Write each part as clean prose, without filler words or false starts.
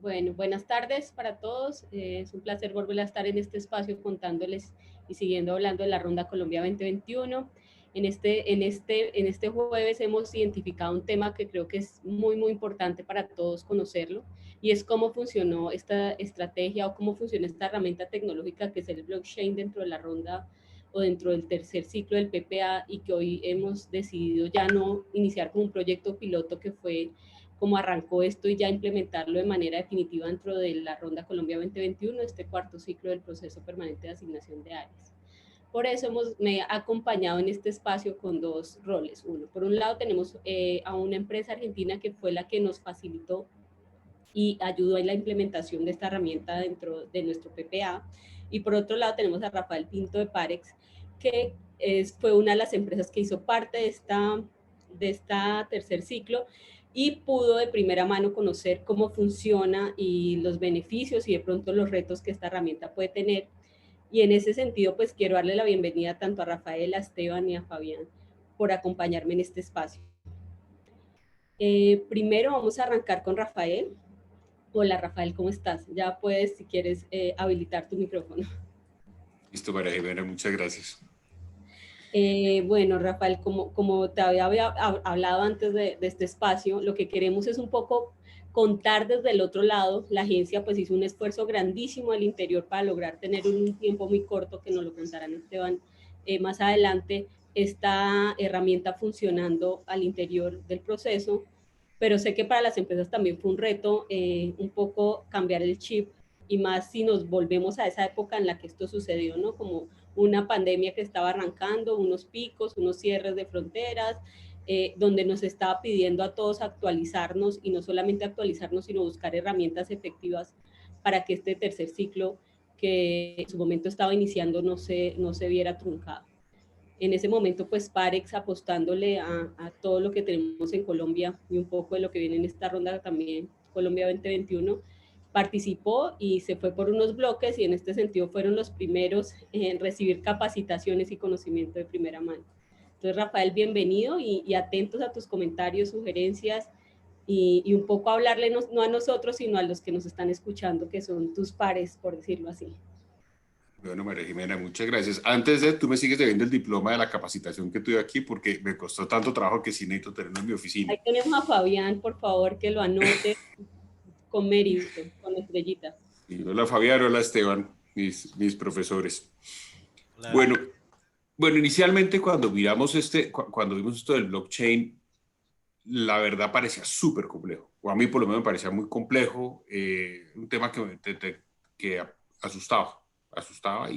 Bueno, buenas tardes para todos. Es un placer volver a estar en este espacio contándoles y siguiendo hablando de la Ronda Colombia 2021. En este jueves hemos identificado un tema que creo que es muy importante para todos conocerlo, y es cómo funcionó esta estrategia o cómo funciona esta herramienta tecnológica que es el blockchain dentro de la ronda o dentro del tercer ciclo del PPA, y que hoy hemos decidido ya no iniciar como un proyecto piloto que fue como arrancó esto, y ya implementarlo de manera definitiva dentro de la Ronda Colombia 2021, este cuarto ciclo del proceso permanente de asignación de áreas. Por eso me ha acompañado en este espacio con dos roles. Uno, por un lado tenemos a una empresa argentina que fue la que nos facilitó y ayudó en la implementación de esta herramienta dentro de nuestro PPA. Y por otro lado tenemos a Rafael Pinto de Parex, que fue una de las empresas que hizo parte de esta tercer ciclo y pudo de primera mano conocer cómo funciona y los beneficios y de pronto los retos que esta herramienta puede tener. Y en ese sentido, pues quiero darle la bienvenida tanto a Rafael, a Esteban y a Fabián por acompañarme en este espacio. Primero vamos a arrancar con Rafael. Hola Rafael, ¿cómo estás? Ya puedes, si quieres, habilitar tu micrófono. Listo, María Jimena, muchas gracias. Bueno, Rafael, como te había hablado antes de este espacio, lo que queremos es un poco contar desde el otro lado. La agencia pues hizo un esfuerzo grandísimo al interior para lograr tener un tiempo muy corto, que nos lo contarán Esteban más adelante, esta herramienta funcionando al interior del proceso. Pero sé que para las empresas también fue un reto un poco cambiar el chip, y más si nos volvemos a esa época en la que esto sucedió, ¿no? Como una pandemia que estaba arrancando, unos picos, unos cierres de fronteras, donde nos estaba pidiendo a todos actualizarnos, y no solamente actualizarnos, sino buscar herramientas efectivas para que este tercer ciclo, que en su momento estaba iniciando, no se viera truncado. En ese momento, pues Parex, apostándole a todo lo que tenemos en Colombia y un poco de lo que viene en esta ronda también, Colombia 2021, participó y se fue por unos bloques, y en este sentido fueron los primeros en recibir capacitaciones y conocimiento de primera mano. Entonces, Rafael, bienvenido, y atentos a tus comentarios, sugerencias, y un poco hablarle no a nosotros, sino a los que nos están escuchando, que son tus pares, por decirlo así. Bueno, María Jimena, muchas gracias. Tú me sigues debiendo el diploma de la capacitación que tuve aquí porque me costó tanto trabajo que sí necesito tenerlo en mi oficina. Ahí tenemos a Fabián, por favor, que lo anote con mérito, con estrellita. Y hola Fabián, hola Esteban, mis profesores. Hola. Bueno, bueno, inicialmente cuando vimos esto del blockchain, la verdad parecía súper complejo, o a mí por lo menos me parecía muy complejo, un tema que asustaba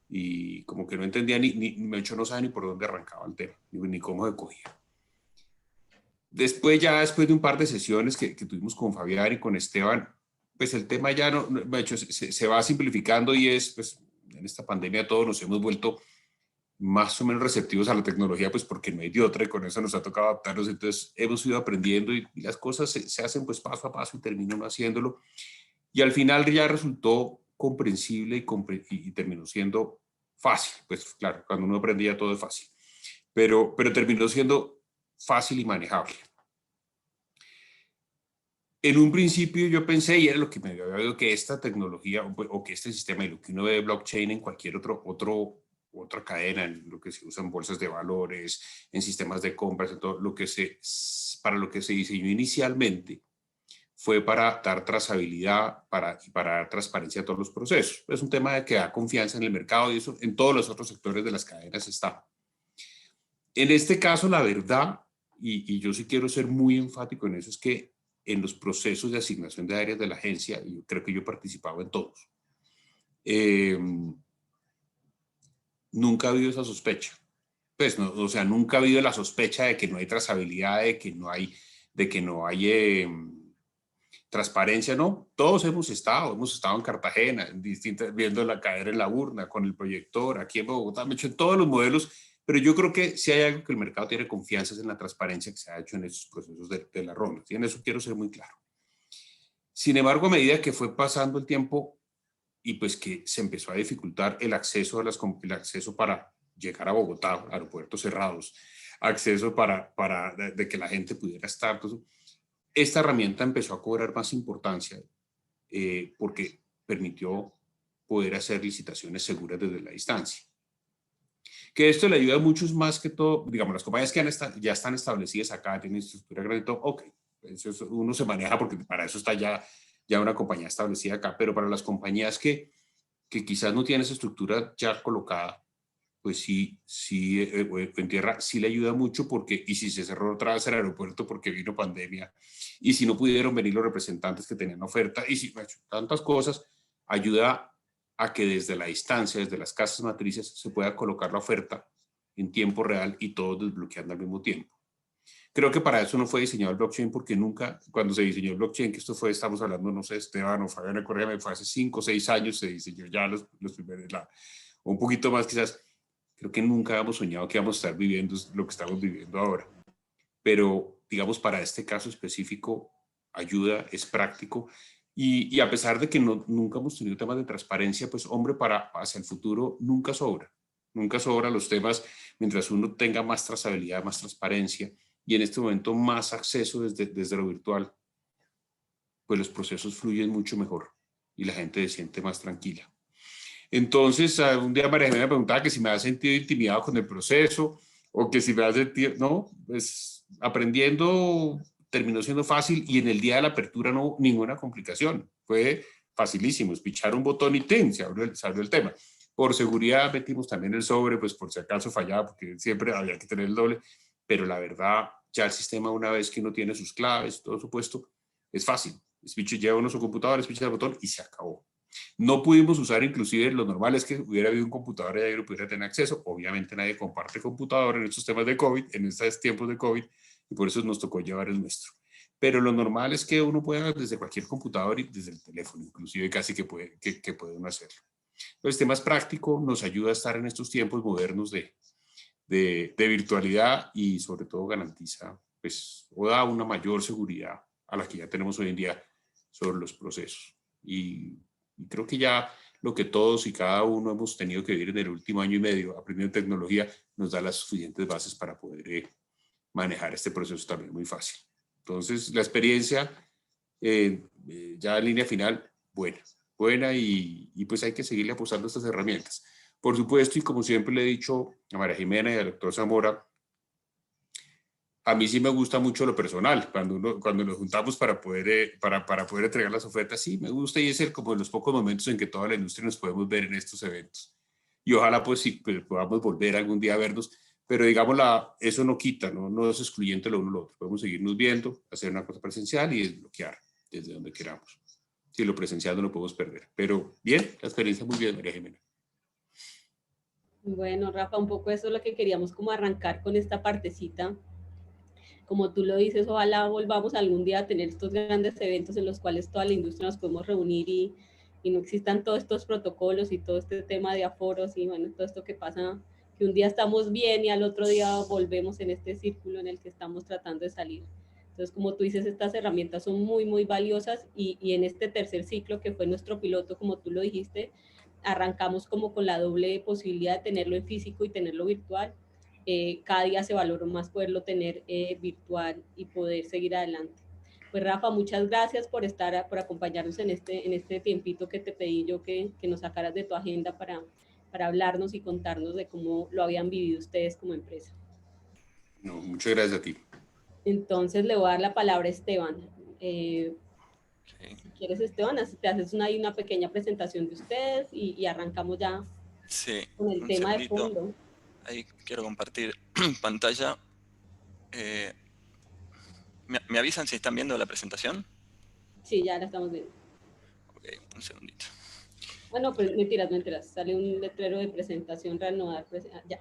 y como que no entendía de hecho no sabía ni por dónde arrancaba el tema, ni cómo se cogía. Después de un par de sesiones que tuvimos con Fabián y con Esteban, pues el tema ya de hecho se va simplificando, y pues en esta pandemia todos nos hemos vuelto más o menos receptivos a la tecnología, pues porque no hay de otra, y con eso nos ha tocado adaptarnos. Entonces hemos ido aprendiendo, y las cosas se hacen pues paso a paso y terminan haciéndolo. Y al final ya resultó comprensible y terminó siendo fácil. Pues claro, cuando uno aprendía todo es fácil, pero terminó siendo fácil y manejable. En un principio yo pensé, y era lo que me había oído, que esta tecnología o que este sistema, y lo que uno ve de blockchain en cualquier otra cadena, en lo que se usa en bolsas de valores, en sistemas de compras, en todo para lo que se diseñó inicialmente, fue para dar trazabilidad y para dar transparencia a todos los procesos. Es un tema de que da confianza en el mercado, y eso en todos los otros sectores de las cadenas está. En este caso, la verdad, y yo sí quiero ser muy enfático en eso, es que en los procesos de asignación de áreas de la agencia, y yo creo que yo he participado en todos, nunca ha habido esa sospecha. Pues, no, o sea, nunca ha habido la sospecha de que no hay trazabilidad, de que no hay transparencia, no. Todos hemos estado en Cartagena, viendo la caer en la urna, con el proyector, aquí en Bogotá, me he hecho en todos los modelos, pero yo creo que si hay algo que el mercado tiene confianza es en la transparencia que se ha hecho en esos procesos de la ronda, y en eso quiero ser muy claro. Sin embargo, a medida que fue pasando el tiempo y pues que se empezó a dificultar el acceso para llegar a Bogotá, aeropuertos cerrados, acceso de que la gente pudiera estar, pues, esta herramienta empezó a cobrar más importancia, porque permitió poder hacer licitaciones seguras desde la distancia. Que esto le ayuda a muchos más que todo, digamos, las compañías que ya están establecidas acá, tienen estructura grande y todo, ok, uno se maneja porque para eso está ya una compañía establecida acá, pero para las compañías que quizás no tienen esa estructura ya colocada, pues sí, en tierra sí le ayuda mucho porque, y si se cerró otra vez el aeropuerto porque vino pandemia, y si no pudieron venir los representantes que tenían oferta, y si tantas cosas, ayuda a que desde la distancia, desde las casas matrices, se pueda colocar la oferta en tiempo real y todos desbloqueando al mismo tiempo. Creo que para eso no fue diseñado el blockchain porque nunca, cuando se diseñó el blockchain, que esto fue, estamos hablando, no sé, Esteban o Fabián, corrígame, fue hace 5 o 6 años, se diseñó ya los primeros, o un poquito más quizás, creo que nunca habíamos soñado que íbamos a estar viviendo lo que estamos viviendo ahora. Pero, digamos, para este caso específico, ayuda, es práctico. Y a pesar de que nunca hemos tenido temas de transparencia, pues, hombre, hacia el futuro nunca sobra. Nunca sobra los temas mientras uno tenga más trazabilidad, más transparencia y en este momento más acceso desde lo virtual, pues los procesos fluyen mucho mejor y la gente se siente más tranquila. Entonces, un día María Jimena me preguntaba que si me había sentido intimidado con el proceso o que si me había sentido, no, pues aprendiendo terminó siendo fácil y en el día de la apertura no hubo ninguna complicación. Fue facilísimo, es pichar un botón y ¡tin! Se abrió el tema. Por seguridad metimos también el sobre, pues por si acaso fallaba, porque siempre había que tener el doble, pero la verdad, ya el sistema una vez que uno tiene sus claves, todo su puesto, es fácil. Lleva uno su computador, es pichar el botón y se acabó. No pudimos usar, inclusive lo normal es que hubiera habido un computador y ahí no pudiera tener acceso. Obviamente nadie comparte computador en estos temas de COVID, en estos tiempos de COVID, y por eso nos tocó llevar el nuestro. Pero lo normal es que uno pueda desde cualquier computador y desde el teléfono, inclusive casi que puede uno hacerlo. El tema es práctico, nos ayuda a estar en estos tiempos modernos de virtualidad y sobre todo garantiza, pues, o da una mayor seguridad a la que ya tenemos hoy en día sobre los procesos. Y creo que ya lo que todos y cada uno hemos tenido que vivir en el último año y medio aprendiendo tecnología nos da las suficientes bases para poder manejar este proceso también muy fácil. Entonces, la experiencia ya en línea final, buena y pues hay que seguirle apostando a estas herramientas. Por supuesto, y como siempre le he dicho a María Jimena y al doctor Zamora, a mí sí me gusta mucho lo personal, cuando nos juntamos para poder entregar las ofertas, sí, me gusta y es como de los pocos momentos en que toda la industria nos podemos ver en estos eventos. Y ojalá pues sí, pues, podamos volver algún día a vernos, pero digamos, eso no quita, no es excluyente lo uno lo otro. Podemos seguirnos viendo, hacer una cosa presencial y desbloquear desde donde queramos. Si lo presencial no lo podemos perder. Pero bien, la experiencia muy bien, María Jimena. Bueno, Rafa, un poco eso es lo que queríamos como arrancar con esta partecita. Como tú lo dices, ojalá volvamos algún día a tener estos grandes eventos en los cuales toda la industria nos podemos reunir y no existan todos estos protocolos y todo este tema de aforos y bueno, todo esto que pasa, que un día estamos bien y al otro día volvemos en este círculo en el que estamos tratando de salir. Entonces, como tú dices, estas herramientas son muy, muy valiosas y en este tercer ciclo que fue nuestro piloto, como tú lo dijiste, arrancamos como con la doble posibilidad de tenerlo en físico y tenerlo virtual. Cada día se valora más poderlo tener virtual y poder seguir adelante. Pues Rafa, muchas gracias por acompañarnos en este tiempito que te pedí yo que nos sacaras de tu agenda para hablarnos y contarnos de cómo lo habían vivido ustedes como empresa. No, muchas gracias a ti. Entonces le voy a dar la palabra a Esteban. Si quieres, Esteban, te haces una pequeña presentación de ustedes y arrancamos ya con el tema segundito de fondo. Ahí quiero compartir pantalla. ¿Me avisan si están viendo la presentación? Sí, ya la estamos viendo. Ok, un segundito. Bueno, pues mentiras. Sale un letrero de presentación, reanudar. Ya.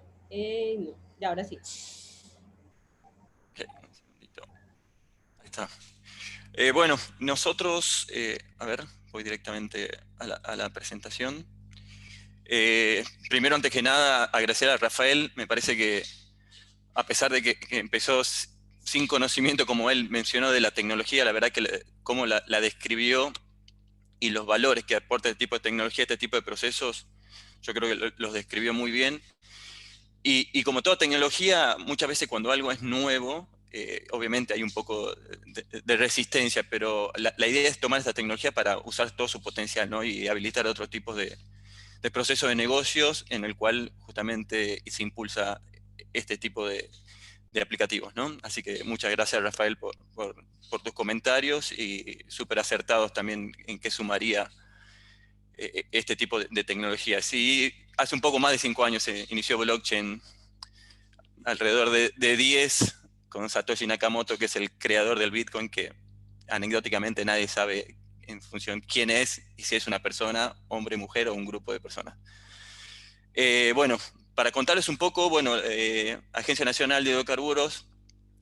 No, ya ahora sí. Ok, un segundito. Ahí está. Bueno, nosotros, a ver, voy directamente a la presentación. Primero, antes que nada, agradecer a Rafael. Me parece que, a pesar de que empezó sin conocimiento, como él mencionó, de la tecnología, la verdad que cómo la describió y los valores que aporta este tipo de tecnología, este tipo de procesos, yo creo que los describió muy bien. Y como toda tecnología, muchas veces cuando algo es nuevo, obviamente hay un poco de resistencia, pero la idea es tomar esta tecnología para usar todo su potencial, ¿no? Y habilitar otros tipos de procesos de negocios en el cual justamente se impulsa este tipo de aplicativos, ¿no? Así que muchas gracias, Rafael, por tus comentarios y súper acertados también en qué sumaría este tipo de tecnología. Sí, hace un poco más de 5 años se inició blockchain, alrededor de 10, con Satoshi Nakamoto, que es el creador del Bitcoin, que anecdóticamente nadie sabe en función quién es y si es una persona, hombre, mujer o un grupo de personas. Bueno, para contarles un poco, bueno, Agencia Nacional de Hidrocarburos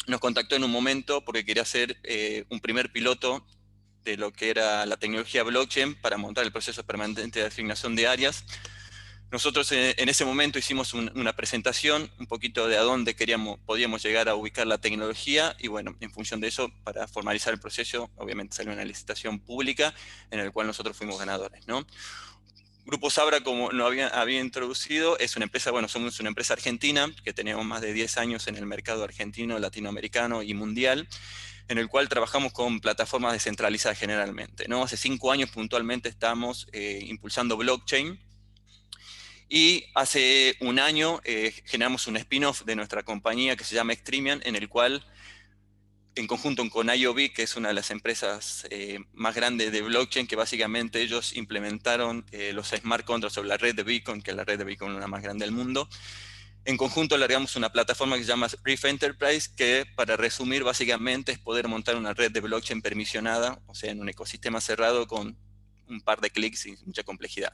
nos contactó en un momento porque quería hacer un primer piloto de lo que era la tecnología blockchain para montar el proceso permanente de asignación de áreas. Nosotros en ese momento hicimos una presentación, un poquito de a dónde podíamos llegar a ubicar la tecnología, y bueno, en función de eso, para formalizar el proceso, obviamente salió una licitación pública en la cual nosotros fuimos ganadores, ¿no? Grupo Sabra, como lo había introducido, es una empresa, bueno, somos una empresa argentina que tenemos más de 10 años en el mercado argentino, latinoamericano y mundial, en el cual trabajamos con plataformas descentralizadas generalmente, ¿no? Hace 5 años puntualmente estamos impulsando blockchain, y hace un año generamos un spin-off de nuestra compañía que se llama Extremian, en el cual, en conjunto con IOB, que es una de las empresas más grandes de blockchain, que básicamente ellos implementaron los smart contracts sobre la red de Bitcoin, que es la red de Bitcoin la más grande del mundo. En conjunto largamos una plataforma que se llama Reef Enterprise, que, para resumir, básicamente es poder montar una red de blockchain permisionada, o sea, en un ecosistema cerrado con un par de clics y mucha complejidad.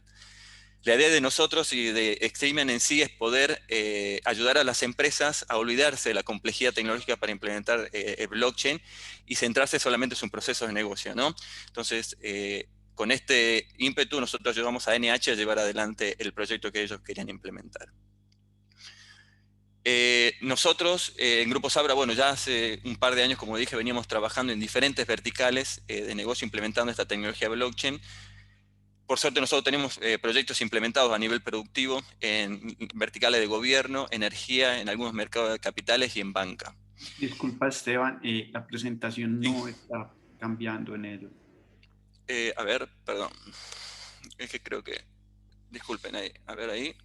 La idea de nosotros y de Extremian en sí es poder ayudar a las empresas a olvidarse de la complejidad tecnológica para implementar el blockchain y centrarse solamente en sus procesos de negocio, ¿no? Entonces, con este ímpetu, nosotros ayudamos a NH a llevar adelante el proyecto que ellos querían implementar. Nosotros, en Grupo Sabra, bueno, ya hace un par de años, como dije, veníamos trabajando en diferentes verticales de negocio implementando esta tecnología blockchain. Por suerte, nosotros tenemos proyectos implementados a nivel productivo en verticales de gobierno, energía, en algunos mercados de capitales y en banca. Disculpa, Esteban, la presentación no está cambiando en el... A ver, perdón. Es que creo que... Disculpen, ahí. A ver, ahí.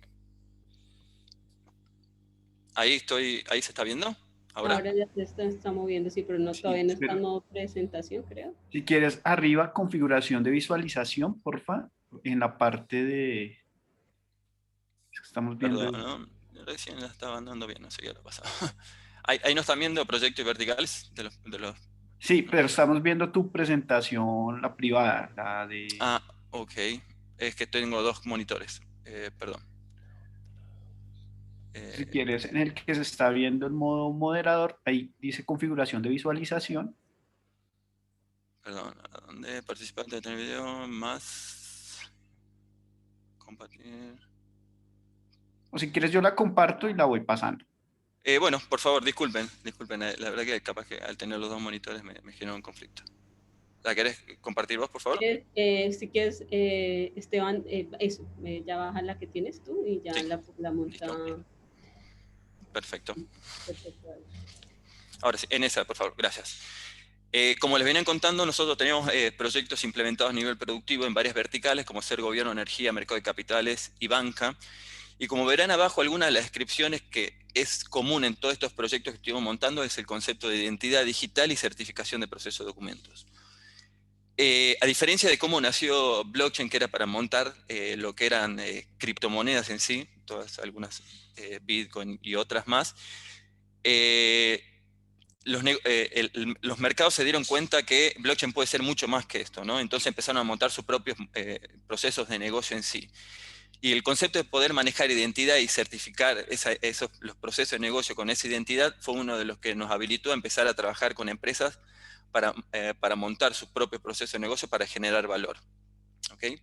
Ahí estoy... ¿Ahí se está viendo? Ahora ya se está moviendo, sí, pero no, todavía no está en modo presentación, creo. Si quieres, arriba, configuración de visualización, porfa, en la parte de... Estamos viendo... Perdón, ¿no? Recién la estaba andando bien, no sé qué le ha pasado. Ahí no están viendo proyectos verticales de los... Sí, pero estamos viendo tu presentación, la privada, la de... Ah, ok. Es que tengo 2 monitores. Perdón. Si quieres, en el que se está viendo el modo moderador, ahí dice configuración de visualización. Perdón, ¿a dónde? Participante de el video, más... Compartir... O si quieres, yo la comparto y la voy pasando. Bueno, por favor, disculpen. La verdad que capaz que al tener los 2 monitores me generó un conflicto. ¿La querés compartir vos, por favor? Si quieres, Esteban, eso, ya baja la que tienes tú y ya sí, la monta. Listo. Perfecto. Ahora sí, en esa, por favor, gracias. Como les venían contando, nosotros tenemos proyectos implementados a nivel productivo en varias verticales, como ser gobierno, energía, mercado de capitales y banca. Y como verán abajo, algunas de las descripciones que es común en todos estos proyectos que estuvimos montando es el concepto de identidad digital y certificación de procesos de documentos. A diferencia de cómo nació blockchain, que era para montar lo que eran criptomonedas en sí, algunas Bitcoin y otras más, los mercados se dieron cuenta que blockchain puede ser mucho más que esto, ¿no? Entonces empezaron a montar sus propios procesos de negocio en sí. Y el concepto de poder manejar identidad y certificar los procesos de negocio con esa identidad fue uno de los que nos habilitó a empezar a trabajar con empresas para montar sus propios procesos de negocio para generar valor. ¿Okay?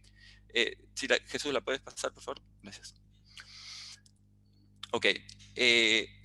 Jesús, ¿la puedes pasar, por favor? Gracias. Ok.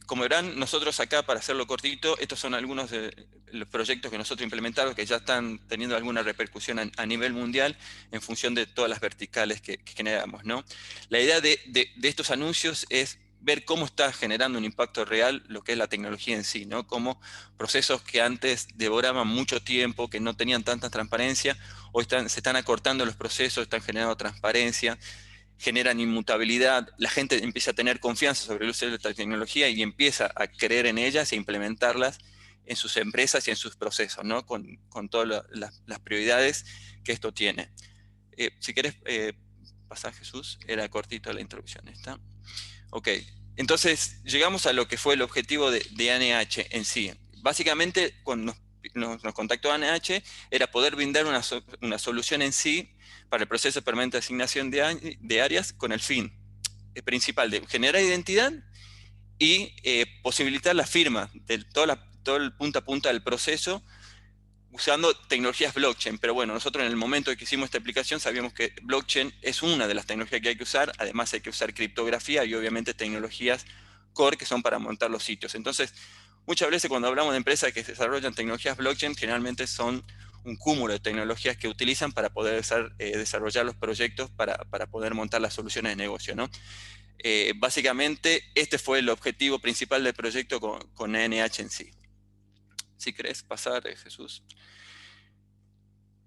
Como verán, nosotros acá, para hacerlo cortito, estos son algunos de los proyectos que nosotros implementamos que ya están teniendo alguna repercusión a nivel mundial en función de todas las verticales que generamos, ¿no? La idea de estos anuncios es ver cómo está generando un impacto real lo que es la tecnología en sí, ¿no? Como procesos que antes devoraban mucho tiempo, que no tenían tanta transparencia, hoy se están acortando los procesos, están generando transparencia, generan inmutabilidad, la gente empieza a tener confianza sobre el uso de esta tecnología y empieza a creer en ellas e implementarlas en sus empresas y en sus procesos, ¿no? Con todas las prioridades que esto tiene. Si querés pasar, Jesús, era cortito la introducción esta. Ok, entonces llegamos a lo que fue el objetivo de ANH en sí. Básicamente, cuando nos contactó ANH, era poder brindar una solución en sí para el proceso permanente de asignación de áreas con el fin principal de generar identidad y posibilitar la firma de todo el punta a punta del proceso usando tecnologías blockchain. Pero bueno, nosotros en el momento en que hicimos esta aplicación sabíamos que blockchain es una de las tecnologías que hay que usar. Además hay que usar criptografía y obviamente tecnologías core que son para montar los sitios. Entonces, muchas veces cuando hablamos de empresas que desarrollan tecnologías blockchain, generalmente son un cúmulo de tecnologías que utilizan para poder desarrollar los proyectos, para poder montar las soluciones de negocio, ¿no? Básicamente, este fue el objetivo principal del proyecto con ANH en sí. Si querés pasar, Jesús.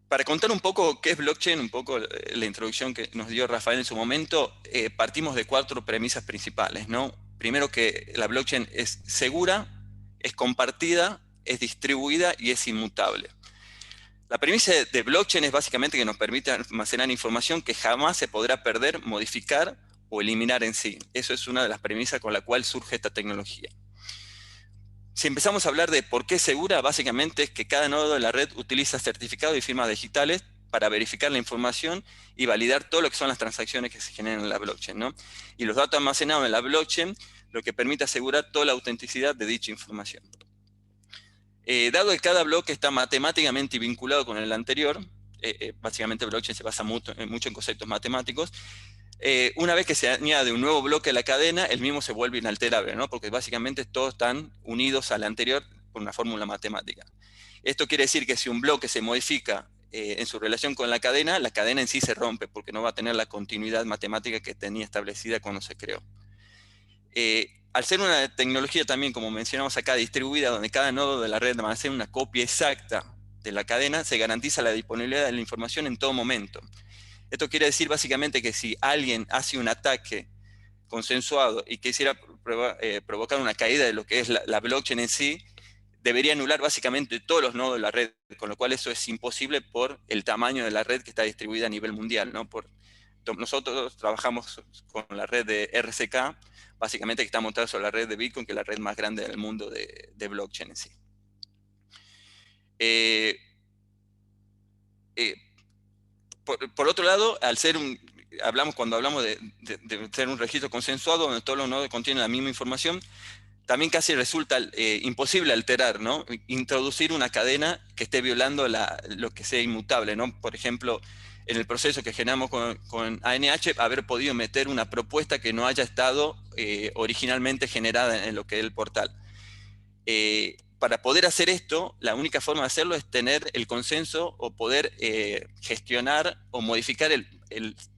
Para contar un poco qué es blockchain, un poco la introducción que nos dio Rafael en su momento, partimos de 4 premisas principales, ¿no? Primero, que la blockchain es segura, es compartida, es distribuida y es inmutable. La premisa de blockchain es básicamente que nos permite almacenar información que jamás se podrá perder, modificar o eliminar en sí. Eso es una de las premisas con la cual surge esta tecnología. Si empezamos a hablar de por qué es segura, básicamente es que cada nodo de la red utiliza certificados y firmas digitales para verificar la información y validar todo lo que son las transacciones que se generan en la blockchain, ¿no? Y los datos almacenados en la blockchain, lo que permite asegurar toda la autenticidad de dicha información. Dado que cada bloque está matemáticamente vinculado con el anterior, básicamente blockchain se basa mucho en conceptos matemáticos, una vez que se añade un nuevo bloque a la cadena, el mismo se vuelve inalterable, ¿no? Porque básicamente todos están unidos al anterior por una fórmula matemática. Esto quiere decir que si un bloque se modifica en su relación con la cadena en sí se rompe, porque no va a tener la continuidad matemática que tenía establecida cuando se creó. Al ser una tecnología también, como mencionamos acá, distribuida, donde cada nodo de la red va a ser una copia exacta de la cadena, se garantiza la disponibilidad de la información en todo momento. Esto quiere decir básicamente que si alguien hace un ataque consensuado y quisiera provocar una caída de lo que es la blockchain en sí, debería anular básicamente todos los nodos de la red, con lo cual eso es imposible por el tamaño de la red que está distribuida a nivel mundial, ¿no? Nosotros trabajamos con la red de RCK, básicamente que está montada sobre la red de Bitcoin, que es la red más grande del mundo de blockchain en sí. Por otro lado, cuando hablamos de ser un registro consensuado, donde todos los nodos contienen la misma información, también casi resulta imposible alterar, ¿no? Introducir una cadena que esté violando lo que sea inmutable, ¿no? Por ejemplo, en el proceso que generamos con ANH, haber podido meter una propuesta que no haya estado originalmente generada en lo que es el portal. Para poder hacer esto, la única forma de hacerlo es tener el consenso o poder gestionar o modificar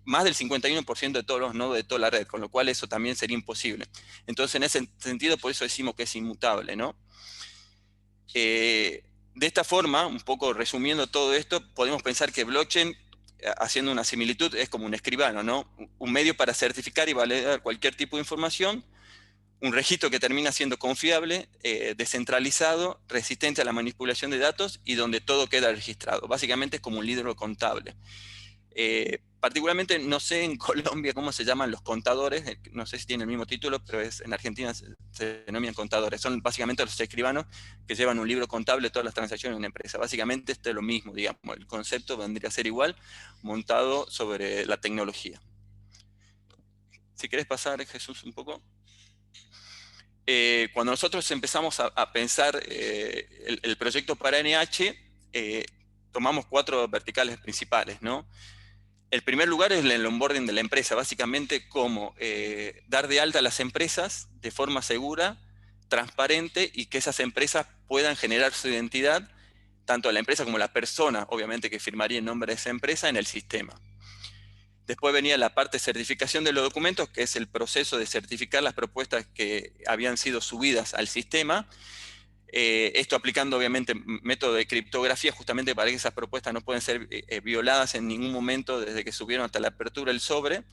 más del 51% de todos los nodos de toda la red, con lo cual eso también sería imposible. Entonces, en ese sentido, por eso decimos que es inmutable, ¿no? De esta forma, un poco resumiendo todo esto, podemos pensar que blockchain, haciendo una similitud, es como un escribano, ¿no? Un medio para certificar y validar cualquier tipo de información, un registro que termina siendo confiable, descentralizado, resistente a la manipulación de datos y donde todo queda registrado. Básicamente es como un libro contable. Particularmente, no sé en Colombia cómo se llaman los contadores, no sé si tiene el mismo título, pero en Argentina se denominan contadores. Son básicamente los escribanos que llevan un libro contable de todas las transacciones de una empresa. Básicamente esto es lo mismo, digamos. El concepto vendría a ser igual, montado sobre la tecnología. Si querés pasar, Jesús, un poco. Cuando nosotros empezamos a pensar el proyecto para ANH, tomamos 4 verticales principales, ¿no? El primer lugar es el onboarding de la empresa, básicamente cómo dar de alta a las empresas de forma segura, transparente y que esas empresas puedan generar su identidad, tanto la empresa como la persona, obviamente, que firmaría en nombre de esa empresa en el sistema. Después venía la parte de certificación de los documentos, que es el proceso de certificar las propuestas que habían sido subidas al sistema. Esto aplicando obviamente método de criptografía justamente para que esas propuestas no pueden ser violadas en ningún momento desde que subieron hasta la apertura del sobre,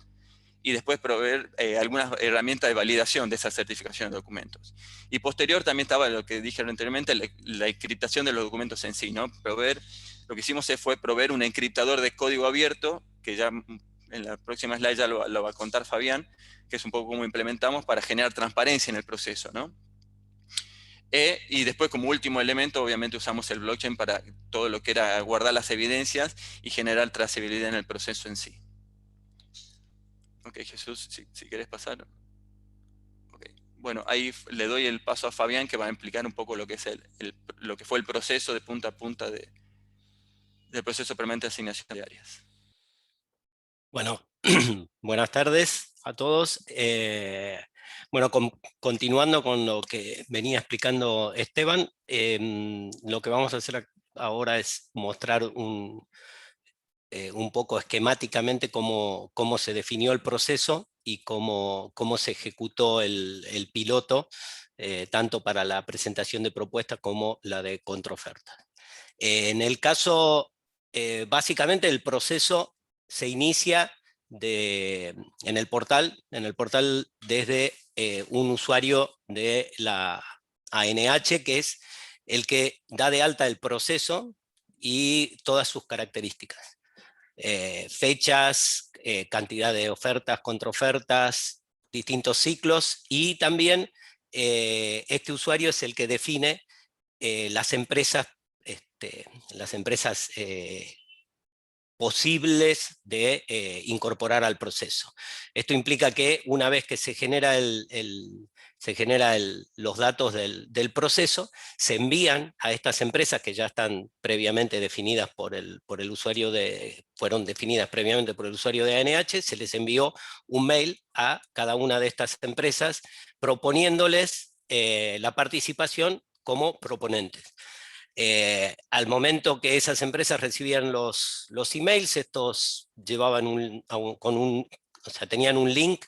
y después proveer algunas herramientas de validación de esa certificación de documentos. Y posterior también estaba lo que dije anteriormente, la encriptación de los documentos en sí, ¿no? Lo que hicimos fue proveer un encriptador de código abierto, que ya en la próxima slide ya lo va a contar Fabián, que es un poco cómo implementamos para generar transparencia en el proceso, ¿no? Y después, como último elemento, obviamente usamos el blockchain para todo lo que era guardar las evidencias y generar trazabilidad en el proceso en sí. Ok, Jesús, si querés pasar. Okay. Bueno, ahí le doy el paso a Fabián, que va a explicar un poco lo que es lo que fue el proceso de punta a punta del proceso permanente de asignación de áreas. Bueno, buenas tardes a todos. Bueno, continuando con lo que venía explicando Esteban, lo que vamos a hacer ahora es mostrar un poco esquemáticamente cómo se definió el proceso y cómo se ejecutó el piloto, tanto para la presentación de propuestas como la de contraoferta. En el caso, básicamente el proceso se inicia en el portal desde un usuario de la ANH, que es el que da de alta el proceso y todas sus características. Fechas, cantidad de ofertas, contraofertas, distintos ciclos, y también este usuario es el que define las empresas posibles de incorporar al proceso. Esto implica que una vez que se genera los datos del proceso, se envían a estas empresas que ya están previamente definidas por el usuario fueron definidas previamente por el usuario de ANH, se les envió un mail a cada una de estas empresas proponiéndoles la participación como proponentes. Al momento que esas empresas recibían los emails, estos llevaban tenían un link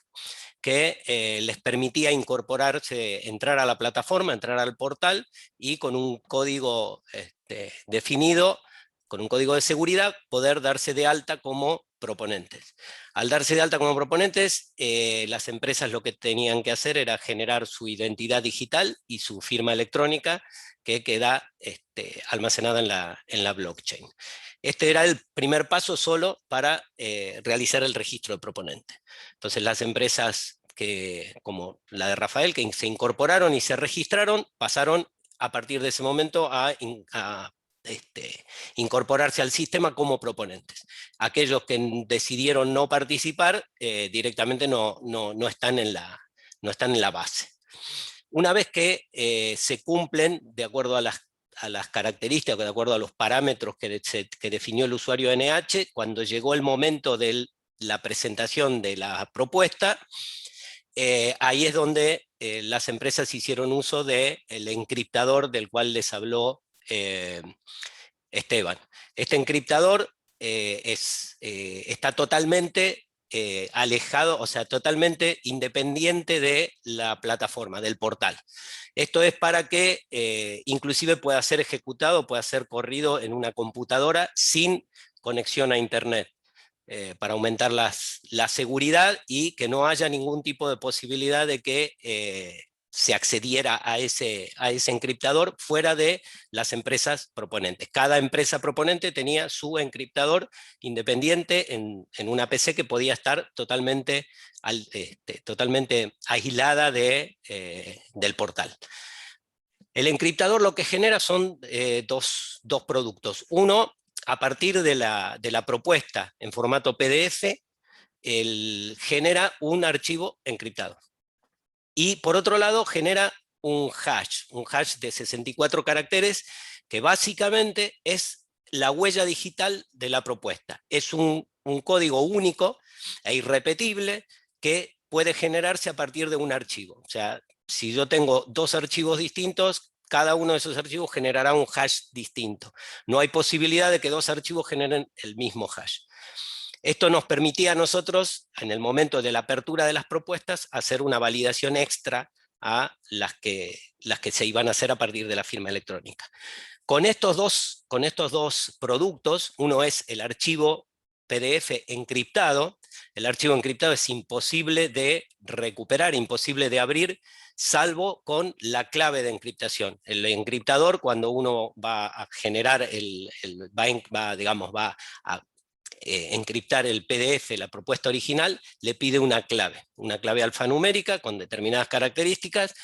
que les permitía incorporarse, entrar a la plataforma, entrar al portal, y con un código definido, con un código de seguridad, poder darse de alta como proponentes. Al darse de alta como proponentes, las empresas lo que tenían que hacer era generar su identidad digital y su firma electrónica, que queda almacenada en la blockchain. Este era el primer paso solo para realizar el registro de proponente. Entonces las empresas como la de Rafael, que se incorporaron y se registraron, pasaron a partir de ese momento a incorporarse al sistema como proponentes. Aquellos que decidieron no participar directamente no están en la base. Una vez que se cumplen de acuerdo a las características, de acuerdo a los parámetros que definió el usuario NH, cuando llegó el momento de la presentación de la propuesta, ahí es donde las empresas hicieron uso del encriptador del cual les habló Esteban. Este encriptador está totalmente alejado, o sea, totalmente independiente de la plataforma, del portal. Esto es para que inclusive pueda ser ejecutado, pueda ser corrido en una computadora sin conexión a internet, para aumentar la seguridad y que no haya ningún tipo de posibilidad de que se accediera a ese encriptador fuera de las empresas proponentes. Cada empresa proponente tenía su encriptador independiente en una PC que podía estar totalmente aislada del portal. El encriptador lo que genera son dos productos. Uno, a partir de la propuesta en formato PDF, genera un archivo encriptado. Y por otro lado genera un hash de 64 caracteres, que básicamente es la huella digital de la propuesta. Es un código único e irrepetible que puede generarse a partir de un archivo. O sea, si yo tengo dos archivos distintos, cada uno de esos archivos generará un hash distinto. No hay posibilidad de que dos archivos generen el mismo hash. Esto nos permitía a nosotros, en el momento de la apertura de las propuestas, hacer una validación extra a las que se iban a hacer a partir de la firma electrónica. Con estos dos productos, uno es el archivo PDF encriptado. El archivo encriptado es imposible de recuperar, imposible de abrir, salvo con la clave de encriptación. El encriptador, cuando uno va a generar, va a encriptar el PDF, la propuesta original, le pide una clave alfanumérica con determinadas características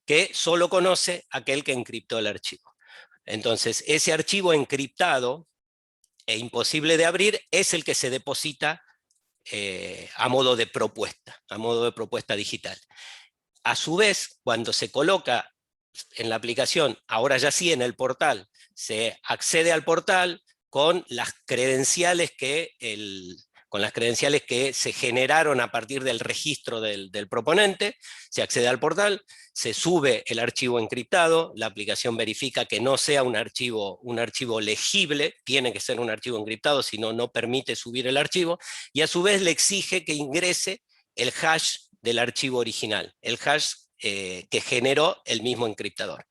que solo conoce aquel que encriptó el archivo. Entonces, ese archivo encriptado e imposible de abrir es el que se deposita a modo de propuesta digital. A su vez, cuando se coloca en la aplicación, ahora ya sí en el portal, se accede al portal con las credenciales que se generaron a partir del registro del proponente. Se accede al portal, se sube el archivo encriptado, la aplicación verifica que no sea un archivo legible, tiene que ser un archivo encriptado, si no, no permite subir el archivo, y a su vez le exige que ingrese el hash del archivo original, el hash que generó el mismo encriptador.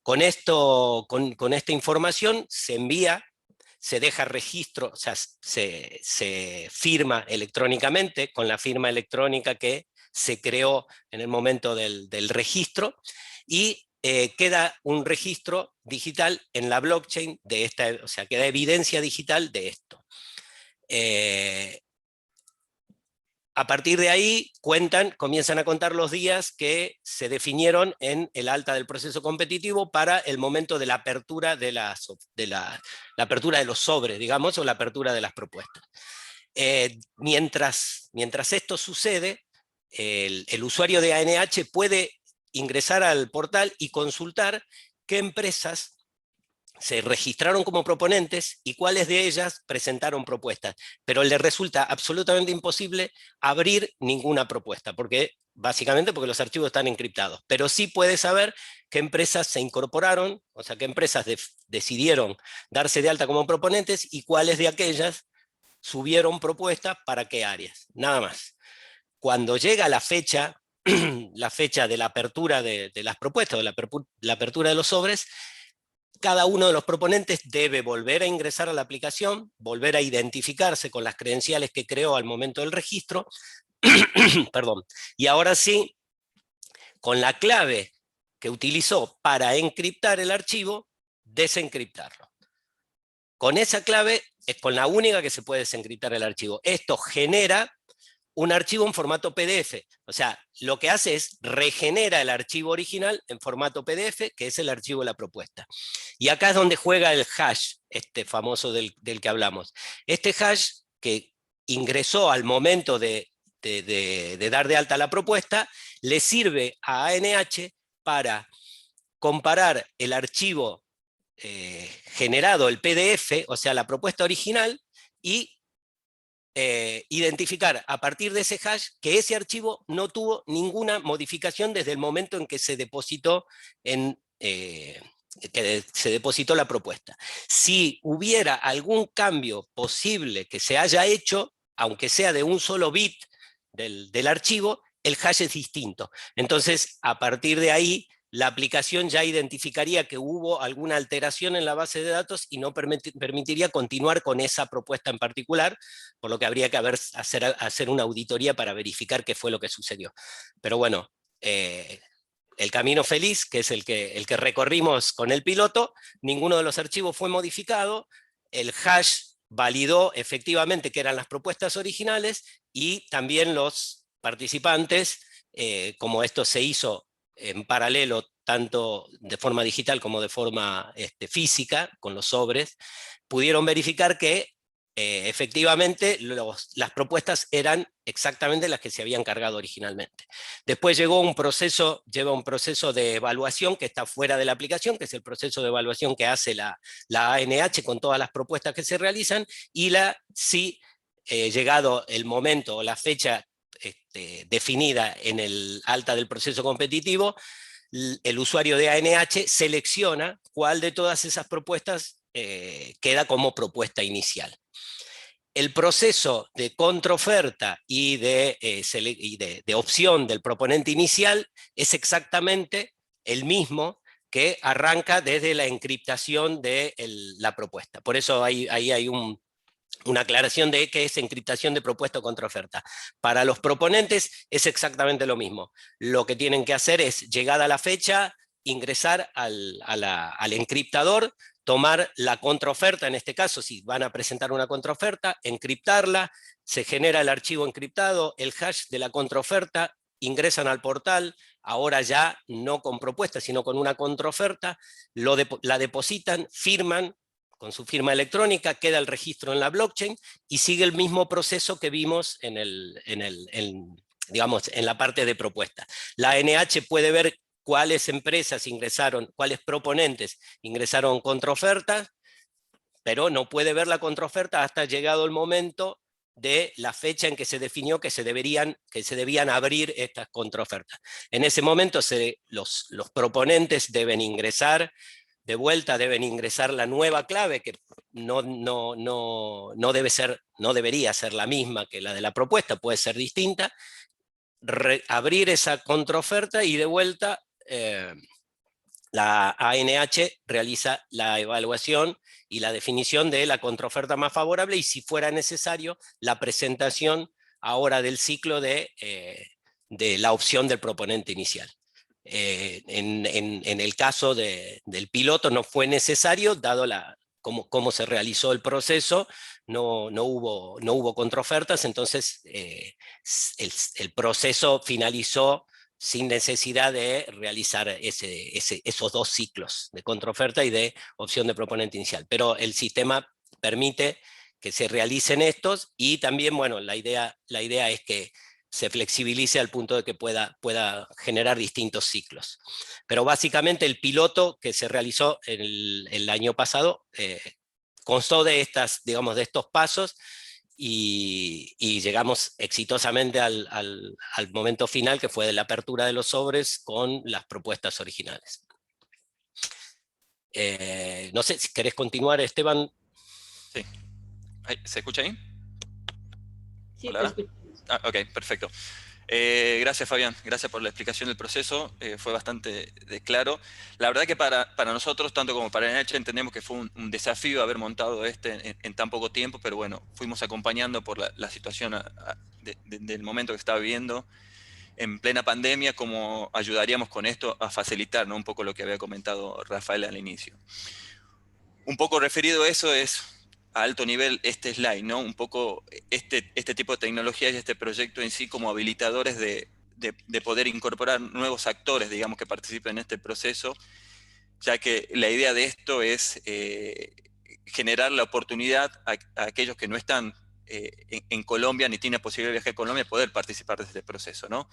Con esta información se envía, se deja registro, o sea, se firma electrónicamente con la firma electrónica que se creó en el momento del registro, y queda un registro digital en la blockchain de esta, o sea, queda evidencia digital de esto. A partir de ahí comienzan a contar los días que se definieron en el alta del proceso competitivo para el momento de la apertura de la apertura de los sobres, digamos, o la apertura de las propuestas. Mientras esto sucede, el usuario de ANH puede ingresar al portal y consultar qué empresas se registraron como proponentes y cuáles de ellas presentaron propuestas, pero le resulta absolutamente imposible abrir ninguna propuesta, básicamente porque los archivos están encriptados, pero sí puede saber qué empresas se incorporaron, o sea, qué empresas decidieron darse de alta como proponentes y cuáles de aquellas subieron propuestas para qué áreas, nada más. Cuando llega la fecha de la apertura de las propuestas, de la apertura de los sobres, cada uno de los proponentes debe volver a ingresar a la aplicación, volver a identificarse con las credenciales que creó al momento del registro, perdón, y ahora sí, con la clave que utilizó para encriptar el archivo, desencriptarlo. Con esa clave es con la única que se puede desencriptar el archivo. Esto genera un archivo en formato PDF, o sea, lo que hace es regenera el archivo original en formato PDF, que es el archivo de la propuesta. Y acá es donde juega el hash, este famoso del que hablamos. Este hash que ingresó al momento de dar de alta la propuesta, le sirve a ANH para comparar el archivo generado, el PDF, o sea, la propuesta original, y identificar a partir de ese hash que ese archivo no tuvo ninguna modificación desde el momento en que se depositó la propuesta. Si hubiera algún cambio posible que se haya hecho, aunque sea de un solo bit del archivo, el hash es distinto. Entonces, a partir de ahí, la aplicación ya identificaría que hubo alguna alteración en la base de datos y no permitiría continuar con esa propuesta en particular, por lo que habría que hacer una auditoría para verificar qué fue lo que sucedió. Pero bueno, el camino feliz, que es el que recorrimos con el piloto, ninguno de los archivos fue modificado, el hash validó efectivamente que eran las propuestas originales, y también los participantes, como esto se hizo en paralelo, tanto de forma digital como de forma física, con los sobres, pudieron verificar que efectivamente las propuestas eran exactamente las que se habían cargado originalmente. Después lleva un proceso de evaluación que está fuera de la aplicación, que es el proceso de evaluación que hace la ANH con todas las propuestas que se realizan, y llegado el momento o la fecha definida en el alta del proceso competitivo, el usuario de ANH selecciona cuál de todas esas propuestas queda como propuesta inicial. el proceso de contraoferta y de opción del proponente inicial es exactamente el mismo que arranca desde la encriptación de la propuesta. Por eso ahí hay una aclaración de qué es encriptación de propuesta o contraoferta. Para los proponentes es exactamente lo mismo. Lo que tienen que hacer es, llegada la fecha, ingresar al encriptador, tomar la contraoferta, en este caso, si van a presentar una contraoferta, encriptarla, se genera el archivo encriptado, el hash de la contraoferta, ingresan al portal, ahora ya no con propuesta, sino con una contraoferta, la depositan, firman, con su firma electrónica, queda el registro en la blockchain y sigue el mismo proceso que vimos digamos, en la parte de propuesta. La ANH puede ver cuáles empresas ingresaron, cuáles proponentes ingresaron contraofertas, pero no puede ver la contraoferta hasta llegado el momento de la fecha en que se definió que se debían abrir estas contraofertas. En ese momento los proponentes deben ingresar de vuelta, deben ingresar la nueva clave, que no debería ser la misma que la de la propuesta, puede ser distinta, abrir esa contraoferta y de vuelta la ANH realiza la evaluación y la definición de la contraoferta más favorable y, si fuera necesario, la presentación ahora del ciclo de la opción del proponente inicial. En el caso del piloto no fue necesario, dado cómo se realizó el proceso, no hubo contraofertas, entonces el proceso finalizó sin necesidad de realizar esos dos ciclos de contraoferta y de opción de proponente inicial. Pero el sistema permite que se realicen estos y también, bueno, la idea es que se flexibilice al punto de que pueda generar distintos ciclos. Pero básicamente el piloto que se realizó el año pasado constó de estos pasos y llegamos exitosamente al momento final, que fue de la apertura de los sobres con las propuestas originales. No sé si querés continuar, Esteban. Sí. ¿Se escucha ahí? Sí, te escucho. Ok, perfecto. Gracias, Fabián. Gracias por la explicación del proceso. Fue bastante claro. La verdad que para nosotros, tanto como para ANH, entendemos que fue un desafío haber montado en tan poco tiempo, pero bueno, fuimos acompañando por la situación del momento que estaba viviendo en plena pandemia, cómo ayudaríamos con esto a facilitar, ¿no?, un poco lo que había comentado Rafael al inicio. Un poco referido a eso es a alto nivel este slide, ¿no? Un poco este tipo de tecnologías y este proyecto en sí como habilitadores de poder incorporar nuevos actores, digamos, que participen en este proceso, ya que la idea de esto es generar la oportunidad a aquellos que no están en Colombia ni tienen posibilidad de viajar a Colombia poder participar de este proceso, ¿no?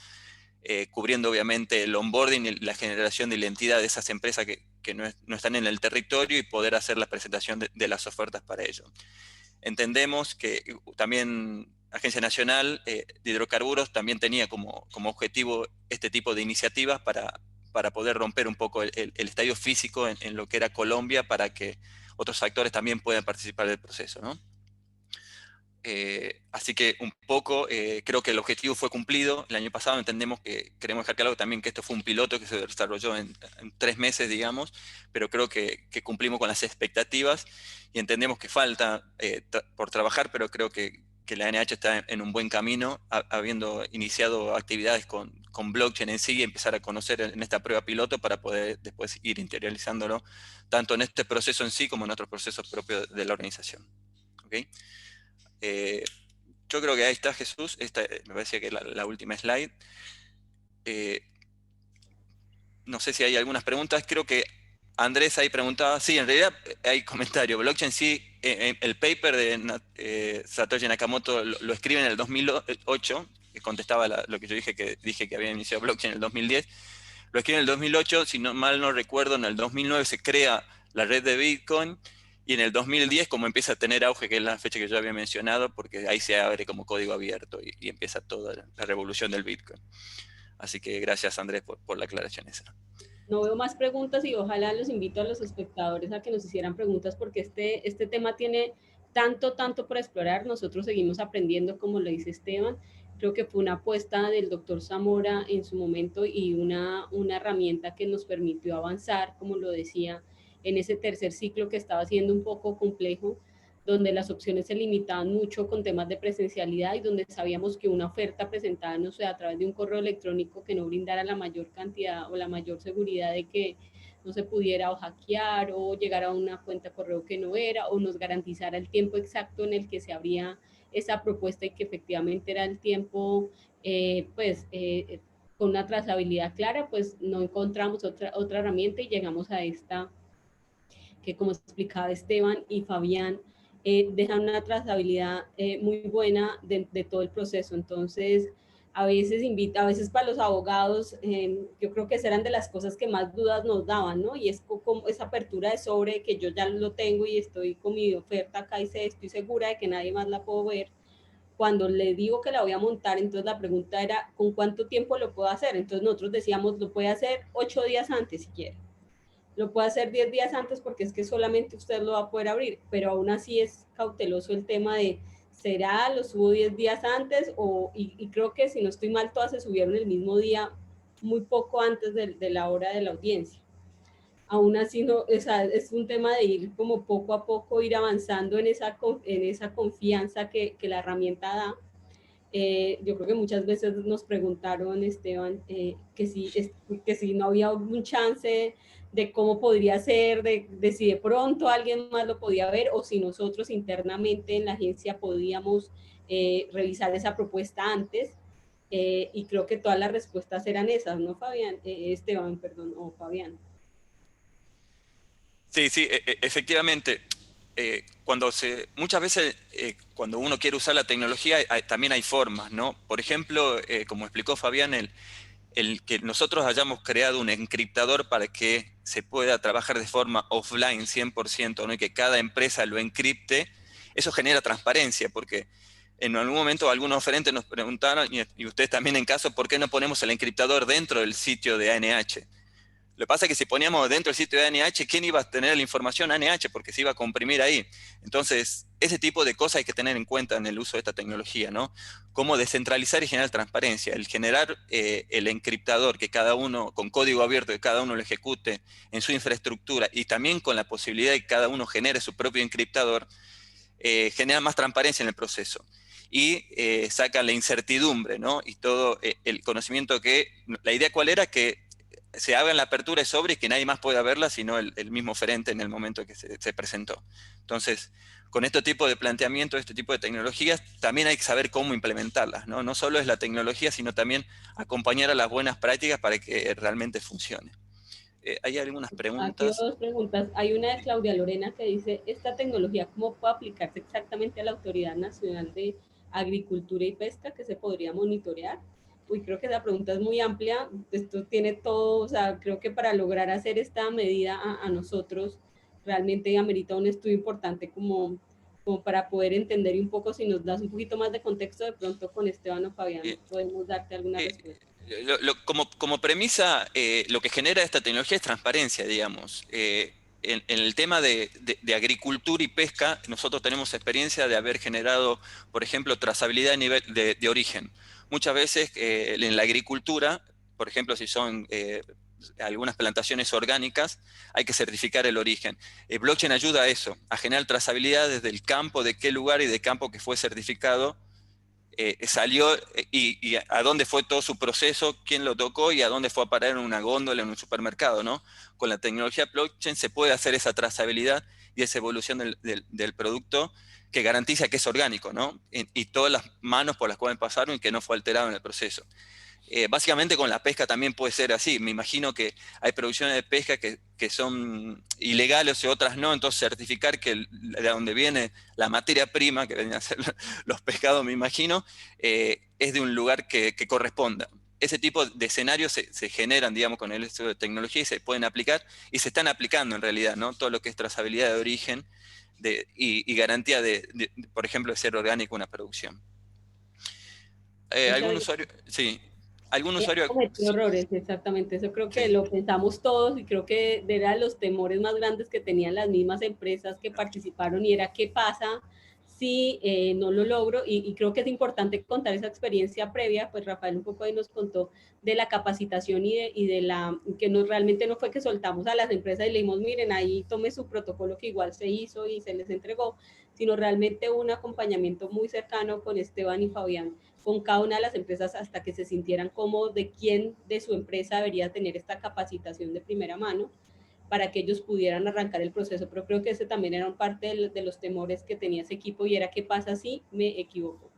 Cubriendo obviamente el onboarding y la generación de identidad de esas empresas que no están en el territorio y poder hacer la presentación de las ofertas para ello. Entendemos que también Agencia Nacional de Hidrocarburos también tenía como objetivo este tipo de iniciativas para poder romper un poco el estadio físico en lo que era Colombia, para que otros actores también puedan participar del proceso, ¿no? Así que un poco creo que el objetivo fue cumplido. El año pasado queremos dejar claro también que esto fue un piloto que se desarrolló en 3 meses, digamos, pero creo que cumplimos con las expectativas y entendemos que falta por trabajar, pero creo que la ANH está en un buen camino, habiendo iniciado actividades con blockchain en sí y empezar a conocer en esta prueba piloto para poder después ir interiorizándolo tanto en este proceso en sí como en otros procesos propios de la organización. ¿Okay? Yo creo que ahí está, Jesús. Esta me parecía que es la última slide. No sé si hay algunas preguntas. Creo que Andrés ahí preguntaba. Sí, en realidad hay comentario. Blockchain sí, el paper de Satoshi Nakamoto lo escribe en el 2008, que contestaba lo que yo dije que había iniciado blockchain en el 2010. Lo escribe en el 2008, si mal no recuerdo, en el 2009 se crea la red de Bitcoin. Y en el 2010, como empieza a tener auge, que es la fecha que yo había mencionado, porque ahí se abre como código abierto y empieza toda la revolución del Bitcoin. Así que gracias, Andrés, por la aclaración esa. No veo más preguntas y ojalá los invito a los espectadores a que nos hicieran preguntas, porque este tema tiene tanto por explorar. Nosotros seguimos aprendiendo, como lo dice Esteban. Creo que fue una apuesta del doctor Zamora en su momento y una herramienta que nos permitió avanzar, como lo decía, en ese tercer ciclo que estaba siendo un poco complejo, donde las opciones se limitaban mucho con temas de presencialidad y donde sabíamos que una oferta presentada, no sé, a través de un correo electrónico que no brindara la mayor cantidad o la mayor seguridad de que no se pudiera o hackear o llegar a una cuenta de correo que no era, o nos garantizara el tiempo exacto en el que se abría esa propuesta y que efectivamente era el tiempo, con una trazabilidad clara, pues no encontramos otra herramienta y llegamos a esta que, como explicaba Esteban y Fabián, dejan una trazabilidad muy buena de todo el proceso. Entonces, a veces para los abogados, yo creo que eran de las cosas que más dudas nos daban, ¿no? Y es como esa apertura de sobre que yo ya lo tengo y estoy con mi oferta acá y estoy segura de que nadie más la puedo ver. Cuando le digo que la voy a montar, entonces la pregunta era, ¿con cuánto tiempo lo puedo hacer? Entonces nosotros decíamos, lo puede hacer 8 días antes si quiere. Lo puede hacer 10 días antes porque es que solamente usted lo va a poder abrir, pero aún así es cauteloso el tema de, ¿será? ¿Lo subo 10 días antes? Y creo que si no estoy mal, todas se subieron el mismo día, muy poco antes de la hora de la audiencia. Aún así, no, o sea, es un tema de ir como poco a poco, ir avanzando en esa confianza que la herramienta da. Yo creo que muchas veces nos preguntaron, Esteban, que si no había algún chance de cómo podría ser, de si de pronto alguien más lo podía ver o si nosotros internamente en la agencia podíamos revisar esa propuesta antes. Y creo que todas las respuestas eran esas, ¿no, Fabián? Esteban, perdón, o Fabián. Sí, sí, efectivamente. Muchas veces cuando uno quiere usar la tecnología también hay formas, ¿no? Por ejemplo, como explicó Fabián, el que nosotros hayamos creado un encriptador para que se pueda trabajar de forma offline 100%, ¿no? Y que cada empresa lo encripte, eso genera transparencia, porque en algún momento algunos oferentes nos preguntaron, y ustedes también en caso, ¿por qué no ponemos el encriptador dentro del sitio de ANH? Lo que pasa es que si poníamos dentro del sitio de ANH, ¿quién iba a tener la información ANH? Porque se iba a comprimir ahí. Entonces, ese tipo de cosas hay que tener en cuenta en el uso de esta tecnología, ¿no? Cómo descentralizar y generar transparencia. El generar el encriptador, que cada uno, con código abierto, que cada uno lo ejecute en su infraestructura y también con la posibilidad de que cada uno genere su propio encriptador, genera más transparencia en el proceso. Y saca la incertidumbre, ¿no? Y todo el conocimiento que... La idea cuál era que se haga en la apertura de sobre y que nadie más pueda verla, sino el mismo oferente en el momento que se presentó. Entonces, con este tipo de planteamiento, este tipo de tecnologías, también hay que saber cómo implementarlas, ¿no? No solo es la tecnología, sino también acompañar a las buenas prácticas para que realmente funcione. ¿Hay algunas Aquí preguntas? dos preguntas. Hay una de Claudia Lorena que dice, ¿esta tecnología cómo puede aplicarse exactamente a la Autoridad Nacional de Agricultura y Pesca que se podría monitorear? Uy, creo que esa pregunta es muy amplia. Esto tiene todo, o sea, creo que para lograr hacer esta medida a nosotros realmente amerita un estudio importante como para poder entender y un poco, si nos das un poquito más de contexto, de pronto con Esteban o Fabián podemos darte alguna respuesta. Como premisa, lo que genera esta tecnología es transparencia, digamos. En el tema de agricultura y pesca, nosotros tenemos experiencia de haber generado, por ejemplo, trazabilidad de origen. Muchas veces en la agricultura, por ejemplo, si son algunas plantaciones orgánicas, hay que certificar el origen. Blockchain ayuda a eso, a generar trazabilidad desde el campo, de qué lugar y de campo que fue certificado, salió y a dónde fue todo su proceso, quién lo tocó y a dónde fue a parar en una góndola, en un supermercado, ¿no? Con la tecnología blockchain se puede hacer esa trazabilidad y esa evolución del producto que garantiza que es orgánico, ¿no? Y todas las manos por las cuales pasaron y que no fue alterado en el proceso. Básicamente con la pesca también puede ser así. Me imagino que hay producciones de pesca que son ilegales y otras no, entonces certificar que de donde viene la materia prima, que vienen a ser los pescados, me imagino, es de un lugar que corresponda. Ese tipo de escenarios se generan, digamos, con el estudio de tecnología y se pueden aplicar, y se están aplicando en realidad, ¿no? Todo lo que es trazabilidad de origen y garantía por ejemplo, de ser orgánico una producción. ¿Algún usuario? Sí. algún usuario... Cometió errores, exactamente. Eso creo que lo pensamos todos y creo que era los temores más grandes que tenían las mismas empresas que participaron y era qué pasa si no lo logro y creo que es importante contar esa experiencia previa, pues Rafael un poco ahí nos contó de la capacitación y de la que realmente no fue que soltamos a las empresas y le dijimos, miren, ahí tome su protocolo que igual se hizo y se les entregó, sino realmente un acompañamiento muy cercano con Esteban y Fabián, con cada una de las empresas hasta que se sintieran cómodos de quién de su empresa debería tener esta capacitación de primera mano para que ellos pudieran arrancar el proceso. Pero creo que ese también era parte de los temores que tenía ese equipo y era qué pasa si me equivoco.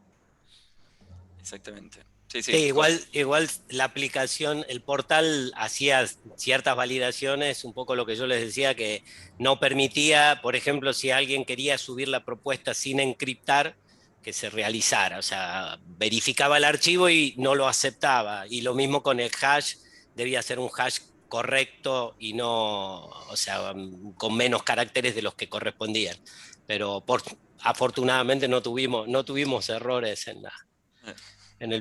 Exactamente. Sí, Sí, igual la aplicación, el portal hacía ciertas validaciones, un poco lo que yo les decía, que no permitía, por ejemplo, si alguien quería subir la propuesta sin encriptar, que se realizara, o sea, verificaba el archivo y no lo aceptaba, y lo mismo con el hash, debía ser un hash correcto y no, o sea, con menos caracteres de los que correspondían, pero afortunadamente no tuvimos errores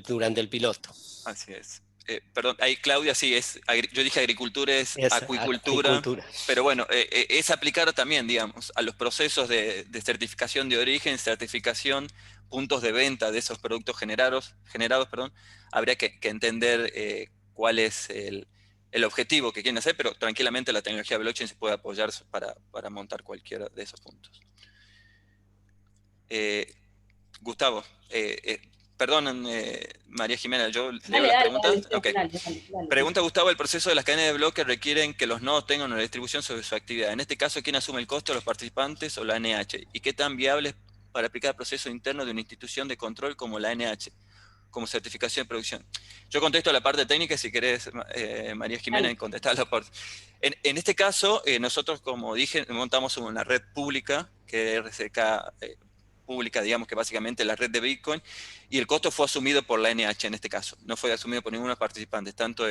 durante el piloto. Así es. Perdón, ahí Claudia, sí, yo dije agricultura, es acuicultura, acuicultura. Pero bueno, es aplicar también, digamos, a los procesos de certificación de origen, certificación, puntos de venta de esos productos generados, habría que entender cuál es el objetivo que quieren hacer, pero tranquilamente la tecnología blockchain se puede apoyar para montar cualquiera de esos puntos. Gustavo, perdón, María Jimena, yo leo las preguntas. Dale. Pregunta Gustavo, el proceso de las cadenas de bloques requieren que los nodos tengan una distribución sobre su actividad. En este caso, ¿quién asume el costo? ¿Los participantes o la ANH? ¿Y qué tan viable es para aplicar el proceso interno de una institución de control como la ANH, como certificación de producción? Yo contesto la parte técnica, si querés, María Jimena, contestar la parte. En este caso, nosotros, como dije, montamos una red pública, que es RCK pública, digamos que básicamente la red de Bitcoin, y el costo fue asumido por la ANH en este caso, no fue asumido por ninguno de los participantes, tanto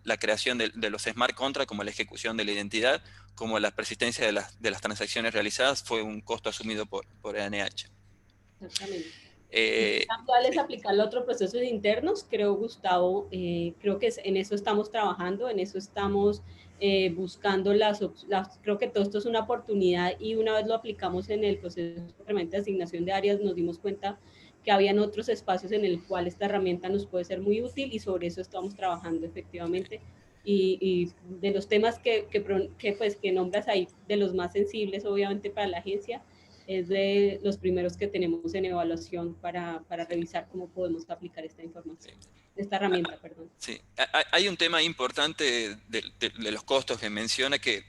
la creación de los smart contracts como la ejecución de la identidad, como la persistencia de las transacciones realizadas, fue un costo asumido por ANH. Exactamente. Sí. Es aplicarlo a otros procesos internos, creo, Gustavo, creo que en eso estamos trabajando, en eso estamos buscando creo que todo esto es una oportunidad y una vez lo aplicamos en el proceso de asignación de áreas nos dimos cuenta que habían otros espacios en el cual esta herramienta nos puede ser muy útil y sobre eso estamos trabajando efectivamente. Y de los temas que nombras ahí, de los más sensibles obviamente para la agencia, es de los primeros que tenemos en evaluación para revisar cómo podemos aplicar esta información, esta herramienta, perdón. Sí, hay un tema importante de los costos que menciona que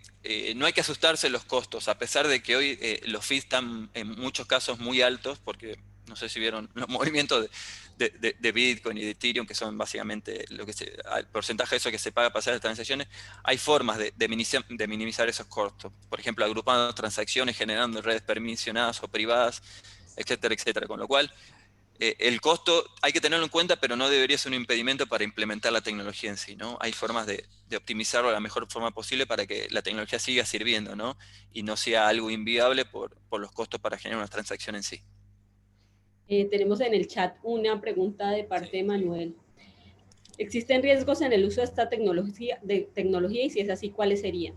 no hay que asustarse los costos, a pesar de que hoy los fees están en muchos casos muy altos, porque no sé si vieron los movimientos de Bitcoin y de Ethereum, que son básicamente el porcentaje de eso que se paga para hacer las transacciones. Hay formas de minimizar esos costos, por ejemplo, agrupando transacciones, generando redes permisionadas o privadas, etcétera, etcétera, con lo cual el costo hay que tenerlo en cuenta, pero no debería ser un impedimento para implementar la tecnología en sí, ¿no? Hay formas de optimizarlo de la mejor forma posible para que la tecnología siga sirviendo, ¿no? Y no sea algo inviable por los costos para generar una transacción en sí. Tenemos en el chat una pregunta de parte de Manuel. ¿Existen riesgos en el uso de esta tecnología y si es así, cuáles serían?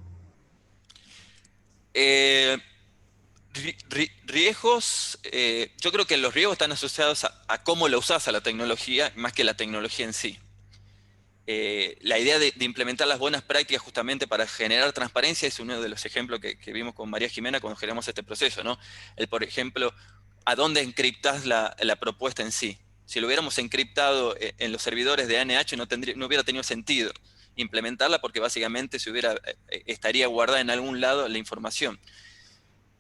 Riesgos, yo creo que los riesgos están asociados a cómo lo usas a la tecnología, más que la tecnología en sí. La idea de implementar las buenas prácticas justamente para generar transparencia es uno de los ejemplos que vimos con María Jimena cuando generamos este proceso, ¿no? Por ejemplo, ¿a dónde encriptás la propuesta en sí? Si lo hubiéramos encriptado en los servidores de ANH no hubiera tenido sentido implementarla porque básicamente estaría guardada en algún lado la información.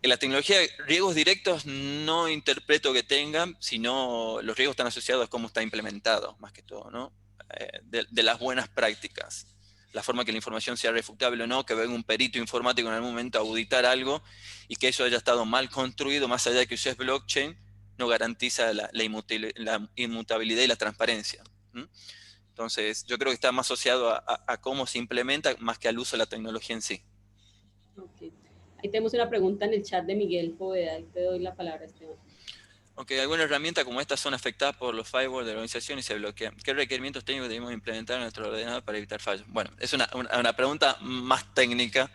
En la tecnología, riesgos directos no interpreto que tengan, sino los riesgos están asociados a cómo está implementado, más que todo, ¿no? De las buenas prácticas. La forma que la información sea refutable o no, que venga un perito informático en algún momento a auditar algo y que eso haya estado mal construido, más allá de que uses blockchain, no garantiza la inmutabilidad y la transparencia. Entonces, yo creo que está más asociado a cómo se implementa más que al uso de la tecnología en sí. Okay. Ahí tenemos una pregunta en el chat de Miguel Poveda, ahí te doy la palabra, Esteban. Ok, alguna herramienta como esta son afectadas por los firewalls de la organización y se bloquean. ¿Qué requerimientos técnicos debemos implementar en nuestro ordenador para evitar fallos? Bueno, es una pregunta más técnica.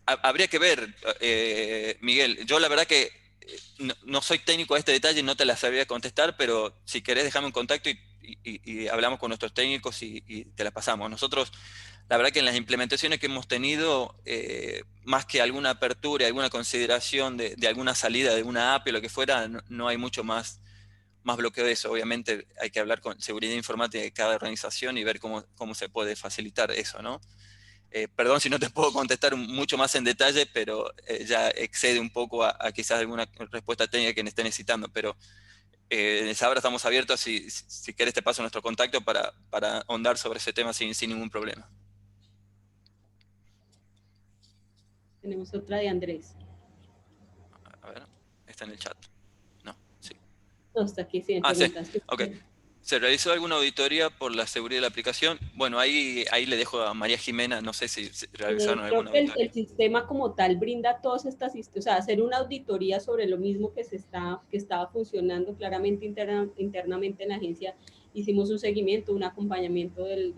Habría que ver, Miguel. Yo la verdad que no soy técnico a este detalle, no te la sabría contestar, pero si querés dejarme un contacto y hablamos con nuestros técnicos y te la pasamos. Nosotros, la verdad que en las implementaciones que hemos tenido, más que alguna apertura, alguna consideración de alguna salida de una API o lo que fuera, no hay mucho más bloqueo de eso. Obviamente hay que hablar con seguridad informática de cada organización y ver cómo se puede facilitar eso, ¿no? Perdón si no te puedo contestar mucho más en detalle, pero ya excede un poco a quizás alguna respuesta técnica que esté necesitando, pero en esa hora estamos abiertos, si querés te paso nuestro contacto para ahondar sobre ese tema sin ningún problema. Tenemos otra de Andrés. A ver, está en el chat. No, sí. No, está aquí, sí, Ah, sí, preguntas. ok. ¿Se realizó alguna auditoría por la seguridad de la aplicación? Bueno, ahí le dejo a María Jimena, no sé si realizaron Creo alguna que auditoría. el sistema como tal brinda todas estas, o sea, hacer una auditoría sobre lo mismo que estaba funcionando claramente internamente en la agencia. Hicimos un seguimiento, un acompañamiento de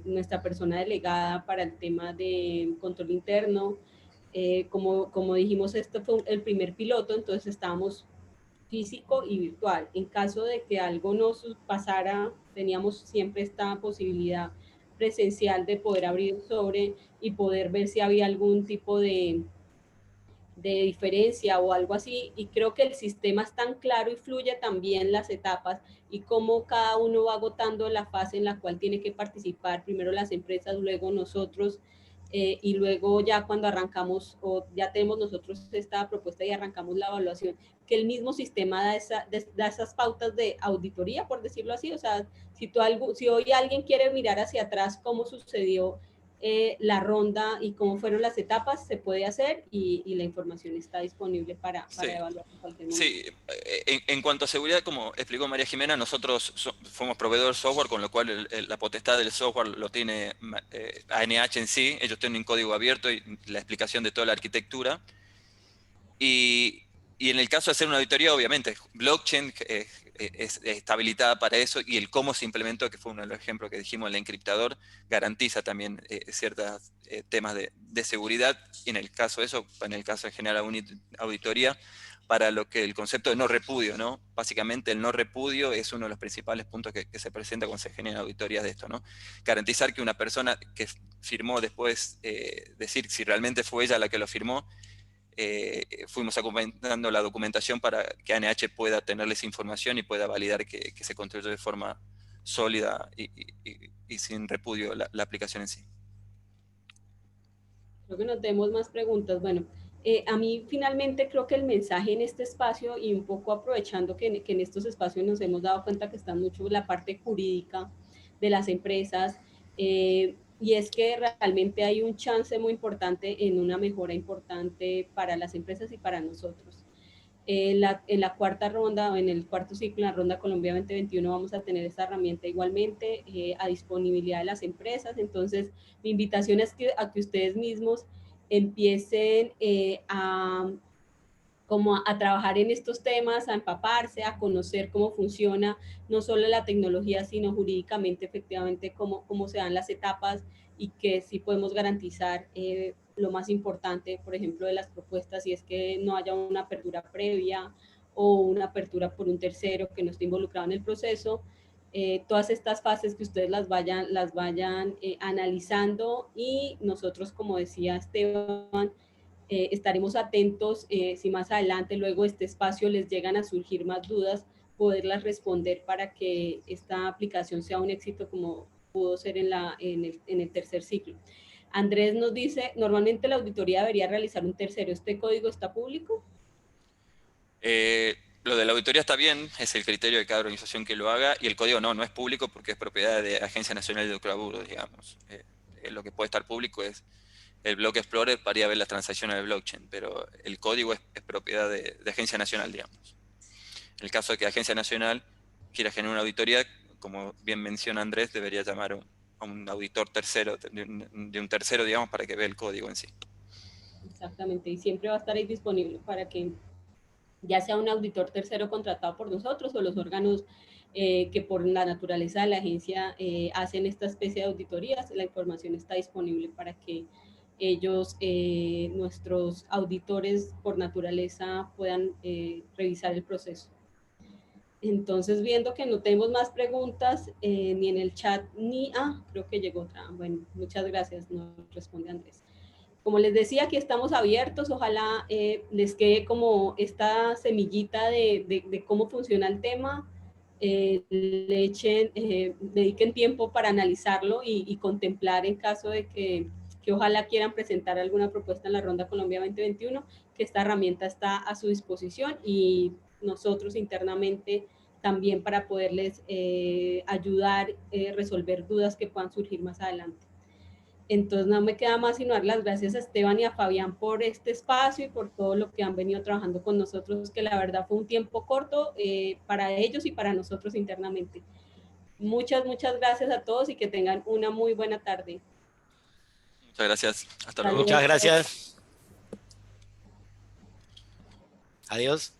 nuestra persona delegada para el tema de control interno. Como dijimos, este fue el primer piloto, entonces estábamos físico y virtual. En caso de que algo nos pasara, teníamos siempre esta posibilidad presencial de poder abrir el sobre y poder ver si había algún tipo de diferencia o algo así. Y creo que el sistema es tan claro y fluye también las etapas y cómo cada uno va agotando la fase en la cual tiene que participar, primero las empresas, luego nosotros. Y luego ya cuando arrancamos o ya tenemos nosotros esta propuesta y arrancamos la evaluación, que el mismo sistema da esas pautas de auditoría, por decirlo así. O sea, si hoy alguien quiere mirar hacia atrás cómo sucedió la ronda y cómo fueron las etapas, se puede hacer y la información está disponible para evaluar en cualquier momento. Sí, en cuanto a seguridad, como explicó María Jimena, nosotros fuimos proveedor de software, con lo cual la potestad del software lo tiene ANH en sí. Ellos tienen un código abierto y la explicación de toda la arquitectura. Y en el caso de hacer una auditoría, obviamente, blockchain está habilitada para eso, y el cómo se implementó, que fue uno de los ejemplos que dijimos, el encriptador, garantiza también ciertos temas de seguridad. Y en el caso de eso, en el caso de generar una auditoría, para lo que el concepto de no repudio, ¿no? Básicamente el no repudio es uno de los principales puntos que se presenta cuando se generan auditorías de esto, ¿no? Garantizar que una persona que firmó después, decir si realmente fue ella la que lo firmó. Fuimos acompañando la documentación para que ANH pueda tenerles información y pueda validar que se construyó de forma sólida y sin repudio la aplicación en sí. Creo que no tenemos más preguntas. Bueno, a mí finalmente creo que el mensaje en este espacio, y un poco aprovechando que en estos espacios nos hemos dado cuenta que está mucho la parte jurídica de las empresas, y es que realmente hay un chance muy importante en una mejora importante para las empresas y para nosotros. En la cuarta ronda o en el cuarto ciclo, en la ronda Colombia 2021, vamos a tener esta herramienta igualmente a disponibilidad de las empresas. Entonces, mi invitación es a que ustedes mismos empiecen como a trabajar en estos temas, a empaparse, a conocer cómo funciona no solo la tecnología, sino jurídicamente, efectivamente, cómo se dan las etapas y que sí podemos garantizar lo más importante, por ejemplo, de las propuestas, y es que no haya una apertura previa o una apertura por un tercero que no esté involucrado en el proceso. Todas estas fases que ustedes las vayan analizando, y nosotros, como decía Esteban, estaremos atentos si más adelante, luego este espacio, les llegan a surgir más dudas, poderlas responder para que esta aplicación sea un éxito como pudo ser en el tercer ciclo. Andrés nos dice, normalmente la auditoría debería realizar un tercero. ¿Este código está público? Lo de la auditoría está bien, es el criterio de cada organización que lo haga, y el código no es público porque es propiedad de Agencia Nacional de Hidrocarburos, digamos. Lo que puede estar público es el Block Explorer para ir a ver las transacciones del blockchain, pero el código es propiedad de Agencia Nacional, digamos. En el caso de que Agencia Nacional quiera generar una auditoría, como bien menciona Andrés, debería llamar a un auditor tercero, de un tercero, digamos, para que vea el código en sí. exactamente, y siempre va a estar ahí disponible para que ya sea un auditor tercero contratado por nosotros o los órganos que por la naturaleza de la agencia hacen esta especie de auditorías, la información está disponible para que ellos, nuestros auditores por naturaleza, puedan revisar el proceso. Entonces, viendo que no tenemos más preguntas ni en el chat, creo que llegó otra. Bueno, muchas gracias, nos responde Andrés. Como les decía, aquí estamos abiertos, ojalá les quede como esta semillita de cómo funciona el tema, dediquen tiempo para analizarlo y contemplar en caso de que ojalá quieran presentar alguna propuesta en la Ronda Colombia 2021, que esta herramienta está a su disposición y nosotros internamente también para poderles ayudar a resolver dudas que puedan surgir más adelante. Entonces no me queda más sino dar las gracias a Esteban y a Fabián por este espacio y por todo lo que han venido trabajando con nosotros, que la verdad fue un tiempo corto para ellos y para nosotros internamente. Muchas gracias a todos y que tengan una muy buena tarde. Muchas gracias. Hasta luego. Muchas gracias. Adiós.